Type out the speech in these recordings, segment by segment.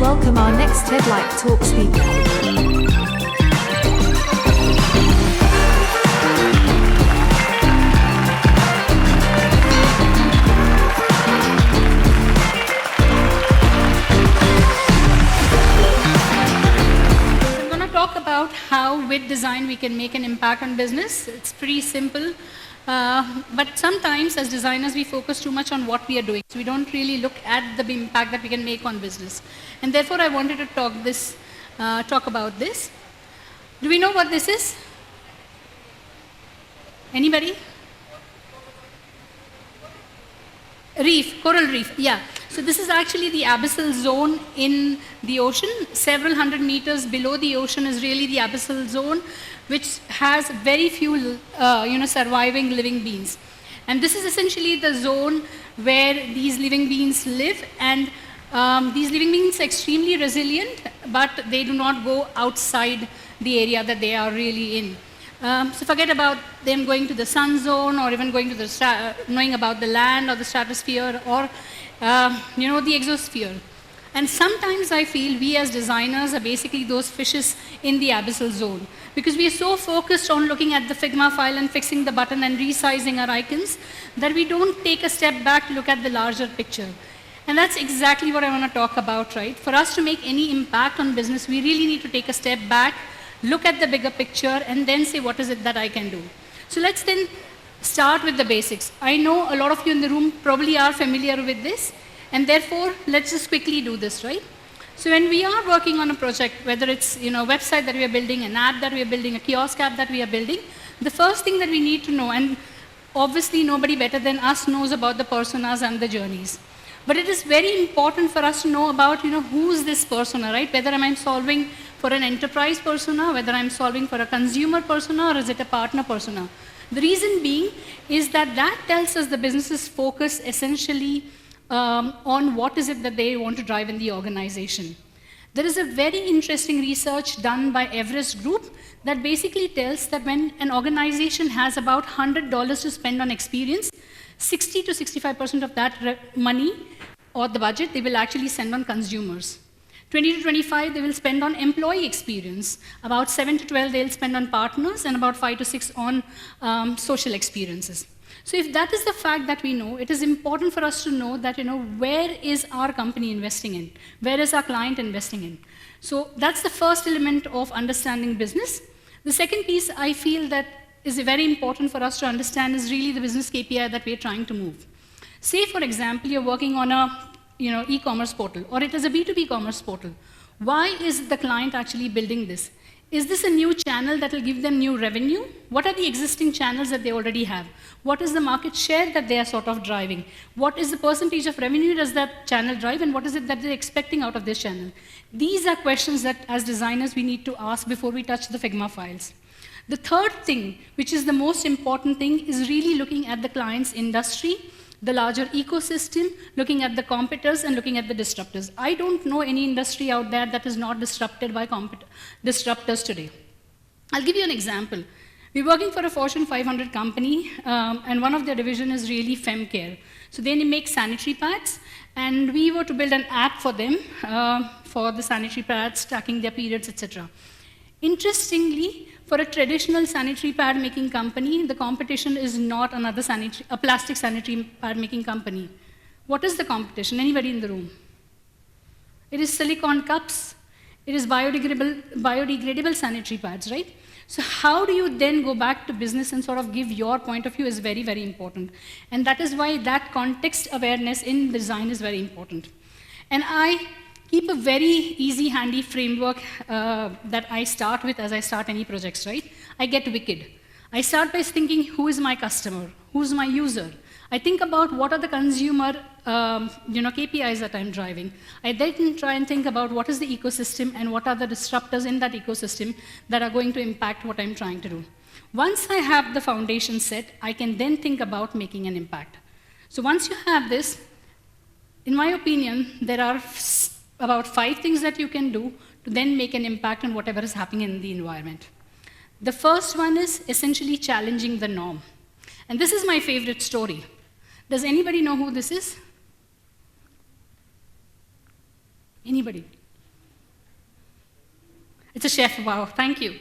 welcome our next TED-like talk speaker. Talk about how with design we can make an impact on business. It's pretty simple, but sometimes as designers we focus too much on what we are doing. So we don't really look at the impact that we can make on business. And therefore I wanted to talk about this. Do we know what this is? Anybody? Reef, coral reef, yeah. So this is actually the abyssal zone in the ocean. Several hundred meters below the ocean is really the abyssal zone, which has very few surviving living beings. And this is essentially the zone where these living beings live, and these living beings are extremely resilient, but they do not go outside the area that they are really in. So forget about them going to the sun zone, or even going to knowing about the land or the stratosphere, or the exosphere. And sometimes I feel we as designers are basically those fishes in the abyssal zone, because we are so focused on looking at the Figma file and fixing the button and resizing our icons that we don't take a step back to look at the larger picture. And that's exactly what I want to talk about, right? For us to make any impact on business, we really need to take a step back, look at the bigger picture, and then say, what is it that I can do? So let's then start with the basics. I know a lot of you in the room probably are familiar with this, and therefore, let's just quickly do this, right? So when we are working on a project, whether it's a website that we are building, an app that we are building, a kiosk app that we are building, the first thing that we need to know, and obviously nobody better than us knows about the personas and the journeys. But it is very important for us to know about, who's this persona, right? Whether I'm solving for an enterprise persona, whether I'm solving for a consumer persona, or is it a partner persona? The reason being is that tells us the business's focus essentially on what is it that they want to drive in the organization. There is a very interesting research done by Everest Group that basically tells that when an organization has about $100 to spend on experience, 60 to 65% of that money or the budget they will actually send on consumers. 20 to 25 they will spend on employee experience. About 7 to 12 they'll spend on partners, and about 5 to 6 on social experiences. So if that is the fact that we know, it is important for us to know that, where is our company investing in? Where is our client investing in? So that's the first element of understanding business. The second piece I feel that is very important for us to understand is really the business KPI that we're trying to move. Say, for example, you're working on a e-commerce portal, or it is a B2B commerce portal. Why is the client actually building this? Is this a new channel that will give them new revenue? What are the existing channels that they already have? What is the market share that they are sort of driving? What is the percentage of revenue does that channel drive, and what is it that they're expecting out of this channel? These are questions that, as designers, we need to ask before we touch the Figma files. The third thing, which is the most important thing, is really looking at the client's industry, the larger ecosystem, looking at the competitors, and looking at the disruptors. I don't know any industry out there that is not disrupted by disruptors today. I'll give you an example. We're working for a Fortune 500 company, and one of their division is really FemCare. So they make sanitary pads, and we were to build an app for them for the sanitary pads, tracking their periods, etc. Interestingly, for a traditional sanitary pad making company, the competition is not a plastic sanitary pad making company. What is the competition? Anybody in the room? It is silicone cups. It is biodegradable sanitary pads, right? So how do you then go back to business and sort of give your point of view is very, very important. And that is why that context awareness in design is very important. And I keep a very easy, handy framework that I start with as I start any projects, right? I get wicked. I start by thinking, who is my customer? Who's my user? I think about what are the consumer KPIs that I'm driving. I then try and think about what is the ecosystem and what are the disruptors in that ecosystem that are going to impact what I'm trying to do. Once I have the foundation set, I can then think about making an impact. So once you have this, in my opinion, there are about 5 things that you can do to then make an impact on whatever is happening in the environment. The first one is essentially challenging the norm. And this is my favorite story. Does anybody know who this is? Anybody? It's a chef, wow, thank you.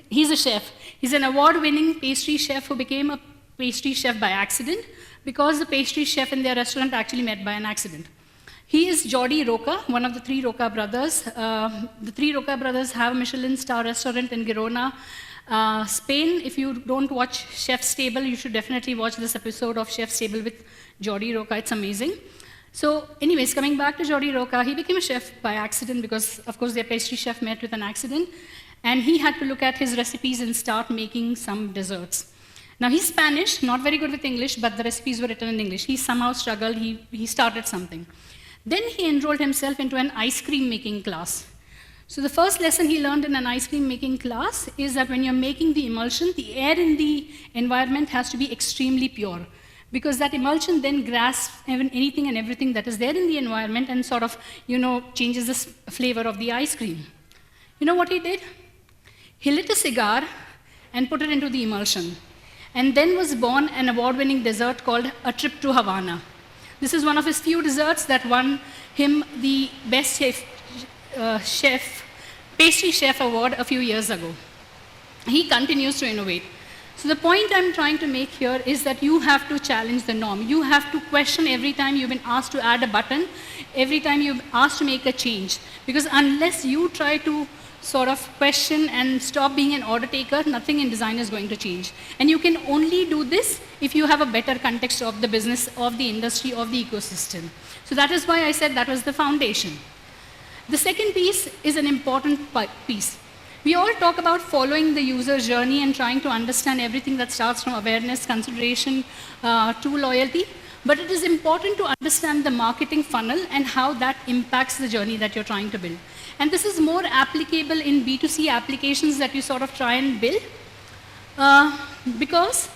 He's a chef. He's an award-winning pastry chef who became a pastry chef by accident because the pastry chef in their restaurant actually met by an accident. He is Jordi Roca, one of the three Roca brothers. The three Roca brothers have a Michelin star restaurant in Girona, Spain. If you don't watch Chef's Table, you should definitely watch this episode of Chef's Table with Jordi Roca. It's amazing. So anyways, coming back to Jordi Roca, he became a chef by accident because, of course, their pastry chef met with an accident. And he had to look at his recipes and start making some desserts. Now, he's Spanish, not very good with English, but the recipes were written in English. He somehow struggled. He started something. Then he enrolled himself into an ice cream making class. So the first lesson he learned in an ice cream making class is that when you're making the emulsion, the air in the environment has to be extremely pure, because that emulsion then grasps anything and everything that is there in the environment and sort of, changes the flavor of the ice cream. You know what he did? He lit a cigar and put it into the emulsion. And then was born an award-winning dessert called A Trip to Havana. This is one of his few desserts that won him the Best Pastry Chef Award a few years ago. He continues to innovate. So the point I'm trying to make here is that you have to challenge the norm. You have to question every time you've been asked to add a button, every time you've asked to make a change. Because unless you try to sort of question and stop being an order taker, nothing in design is going to change. And you can only do this if you have a better context of the business, of the industry, of the ecosystem. So that is why I said that was the foundation. The second piece is an important piece. We all talk about following the user journey and trying to understand everything that starts from awareness, consideration, to loyalty. But it is important to understand the marketing funnel and how that impacts the journey that you're trying to build. And this is more applicable in B2C applications that you sort of try and build, because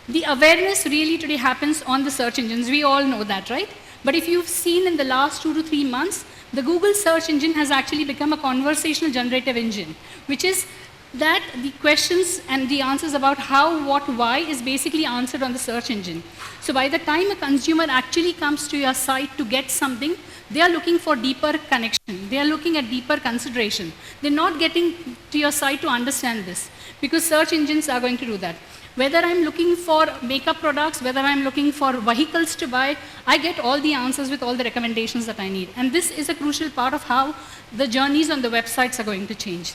the awareness really today happens on the search engines. We all know that, right? But if you've seen in the last 2 to 3 months, the Google search engine has actually become a conversational generative engine, which is that the questions and the answers about how, what, why is basically answered on the search engine. So by the time a consumer actually comes to your site to get something, they are looking for deeper connection. They are looking at deeper consideration. They're not getting to your site to understand this, because search engines are going to do that. Whether I'm looking for makeup products, whether I'm looking for vehicles to buy, I get all the answers with all the recommendations that I need. And this is a crucial part of how the journeys on the websites are going to change.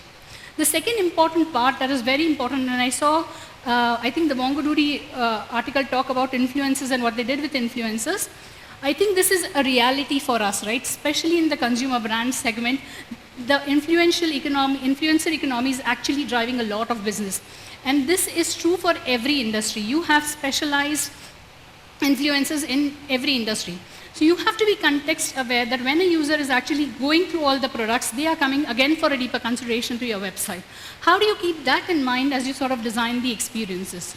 The second important part that is very important, and I saw, I think the MongoDB article talk about influencers and what they did with influencers. I think this is a reality for us, right? Especially in the consumer brand segment, the influencer economy is actually driving a lot of business. And this is true for every industry. You have specialized influencers in every industry. So you have to be context aware that when a user is actually going through all the products, they are coming again for a deeper consideration to your website. How do you keep that in mind as you sort of design the experiences?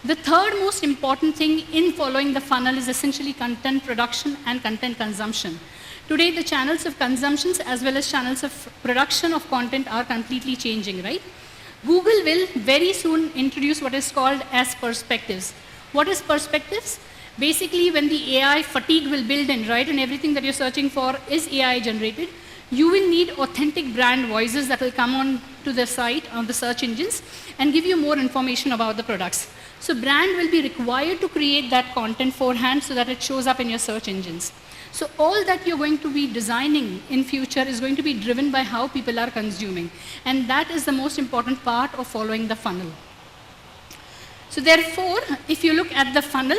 The third most important thing in following the funnel is essentially content production and content consumption. Today, the channels of consumptions as well as channels of production of content are completely changing, right? Google will very soon introduce what is called as perspectives. What is perspectives? Basically, when the AI fatigue will build in, right, and everything that you're searching for is AI generated, you will need authentic brand voices that will come on to the site, on the search engines, and give you more information about the products. So brand will be required to create that content forehand so that it shows up in your search engines. So all that you're going to be designing in future is going to be driven by how people are consuming. And that is the most important part of following the funnel. So therefore, if you look at the funnel,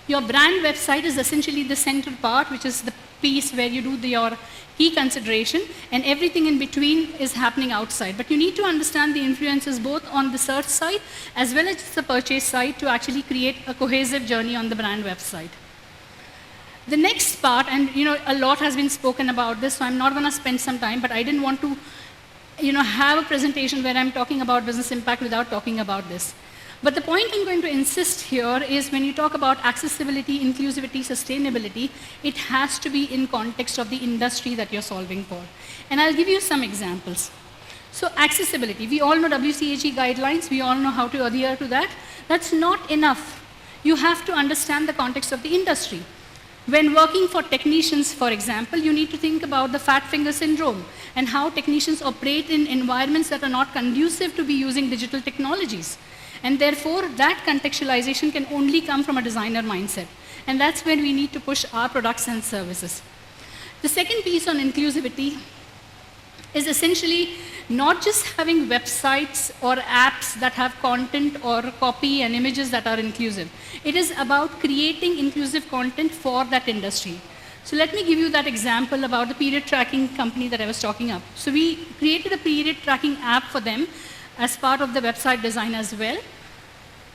your brand website is essentially the central part, which is the piece where you do your key consideration, and everything in between is happening outside. But you need to understand the influences both on the search side as well as the purchase side to actually create a cohesive journey on the brand website. The next part, and a lot has been spoken about this, so I'm not going to spend some time, but I didn't want to have a presentation where I'm talking about business impact without talking about this. But the point I'm going to insist here is when you talk about accessibility, inclusivity, sustainability, it has to be in context of the industry that you're solving for. And I'll give you some examples. So accessibility, we all know WCAG guidelines, we all know how to adhere to that. That's not enough. You have to understand the context of the industry. When working for technicians, for example, you need to think about the fat finger syndrome and how technicians operate in environments that are not conducive to be using digital technologies. And therefore, that contextualization can only come from a designer mindset. And that's when we need to push our products and services. The second piece on inclusivity is essentially not just having websites or apps that have content or copy and images that are inclusive. It is about creating inclusive content for that industry. So let me give you that example about the period tracking company that I was talking about. So we created a period tracking app for them as part of the website design as well.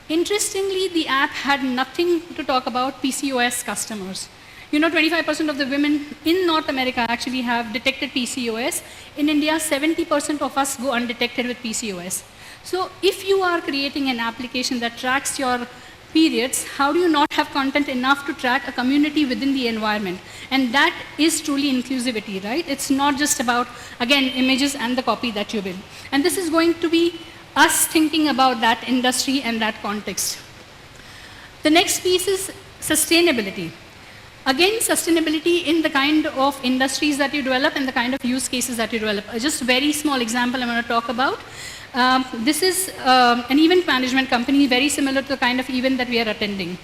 Interestingly, the app had nothing to talk about PCOS customers. 25% of the women in North America actually have detected PCOS. In India, 70% of us go undetected with PCOS. So if you are creating an application that tracks your periods, how do you not have content enough to track a community within the environment? And that is truly inclusivity, right? It's not just about, again, images and the copy that you build. And this is going to be us thinking about that industry and that context. The next piece is sustainability. Again, sustainability in the kind of industries that you develop and the kind of use cases that you develop. Just a very small example I'm going to talk about. This is an event management company, very similar to the kind of event that we are attending.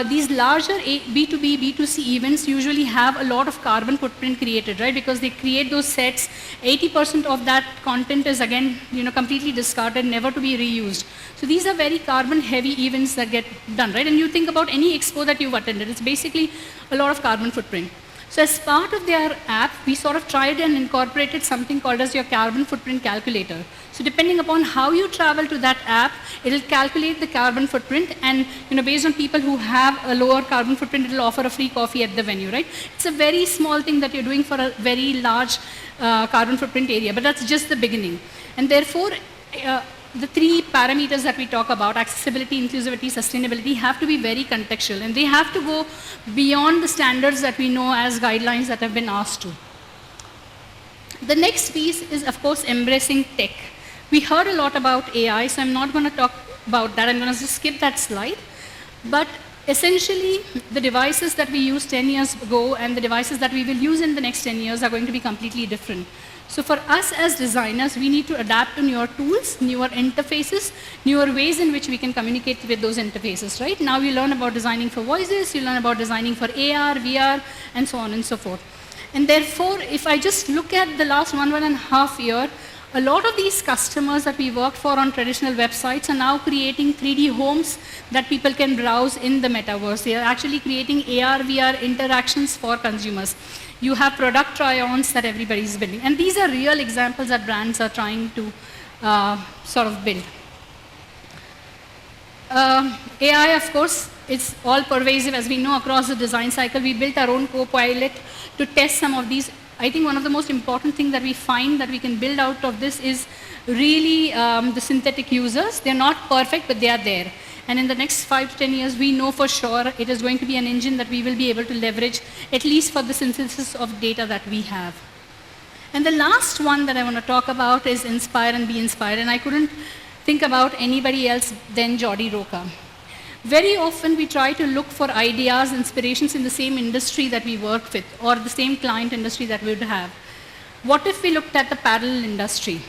These larger B2B, B2C events usually have a lot of carbon footprint created, right? Because they create those sets. 80% of that content is, again, completely discarded, never to be reused. So these are very carbon-heavy events that get done, right? And you think about any expo that you've attended, it's basically a lot of carbon footprint. So as part of their app, we sort of tried and incorporated something called as your carbon footprint calculator. So depending upon how you travel to that app, it'll calculate the carbon footprint, and based on people who have a lower carbon footprint, it'll offer a free coffee at the venue, right? It's a very small thing that you're doing for a very large carbon footprint area, but that's just the beginning. And therefore, the three parameters that we talk about, accessibility, inclusivity, sustainability, have to be very contextual, and they have to go beyond the standards that we know as guidelines that have been asked to. The next piece is, of course, embracing tech. We heard a lot about AI, so I'm not going to talk about that. I'm going to just skip that slide. But essentially, the devices that we used 10 years ago and the devices that we will use in the next 10 years are going to be completely different. So for us as designers, we need to adapt to newer tools, newer interfaces, newer ways in which we can communicate with those interfaces, right? Now you learn about designing for voices, you learn about designing for AR, VR, and so on and so forth. And therefore, if I just look at the last 1.5 years, a lot of these customers that we worked for on traditional websites are now creating 3D homes that people can browse in the metaverse. They are actually creating AR, VR interactions for consumers. You have product try-ons that everybody is building. And these are real examples that brands are trying to sort of build. AI, of course, is all pervasive, as we know, across the design cycle. We built our own Copilot to test some of these. I think one of the most important things that we find that we can build out of this is really the synthetic users. They're not perfect, but they are there. And in the next 5 to 10 years, we know for sure it is going to be an engine that we will be able to leverage, at least for the synthesis of data that we have. And the last one that I want to talk about is inspire and be inspired. And I couldn't think about anybody else than Jordi Roca. Very often we try to look for ideas, inspirations in the same industry that we work with, or the same client industry that we would have. What if we looked at the parallel industry?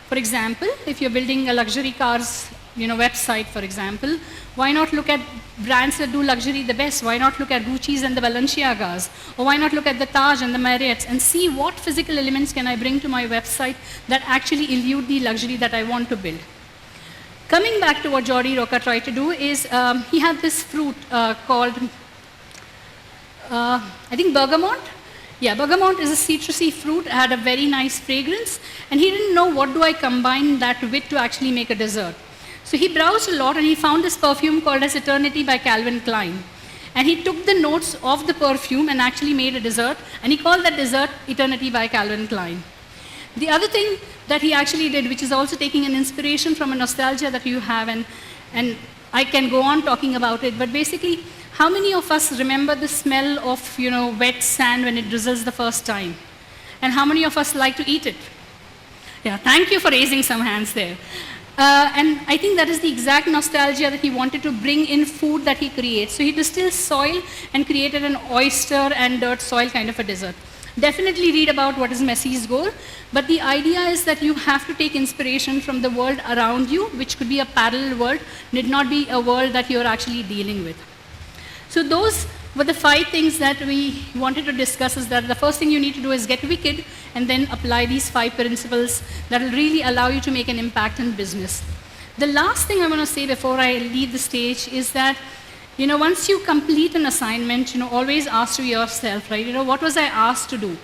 For example, if you're building a luxury cars website, for example, why not look at brands that do luxury the best? Why not look at Gucci's and the Balenciagas? Or why not look at the Taj and the Marriott's and see what physical elements can I bring to my website that actually elude the luxury that I want to build? Coming back to what Jordi Roca tried to do is, he had this fruit called, I think bergamot? Yeah, bergamot is a citrusy fruit, had a very nice fragrance, and he didn't know what do I combine that with to actually make a dessert. So he browsed a lot and he found this perfume called as Eternity by Calvin Klein. And he took the notes of the perfume and actually made a dessert, and he called that dessert Eternity by Calvin Klein. The other thing that he actually did, which is also taking an inspiration from a nostalgia that you have, and I can go on talking about it, but basically, how many of us remember the smell of wet sand when it drizzles the first time? And how many of us like to eat it? Yeah, thank you for raising some hands there. And I think that is the exact nostalgia that he wanted to bring in food that he creates. So he distilled soil and created an oyster and dirt soil kind of a dessert. Definitely read about what is Messi's goal, but the idea is that you have to take inspiration from the world around you, which could be a parallel world, need not be a world that you're actually dealing with. So those were the 5 things that we wanted to discuss. Is that the first thing you need to do is get wicked and then apply these 5 principles that will really allow you to make an impact in business. The last thing I want to say before I leave the stage is that, once you complete an assignment, always ask to yourself, right, what was I asked to do?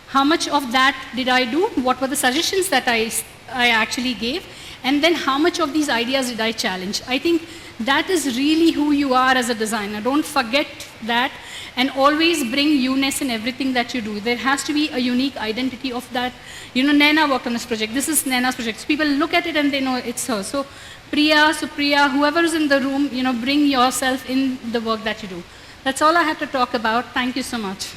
How much of that did I do? What were the suggestions that I actually gave? And then how much of these ideas did I challenge? I think that is really who you are as a designer. Don't forget that, and always bring uniqueness in everything that you do. There has to be a unique identity of that. Naina worked on this project. This is Naina's project. So people look at it and they know it's her. So Priya, Supriya, whoever is in the room, bring yourself in the work that you do. That's all I had to talk about. Thank you so much.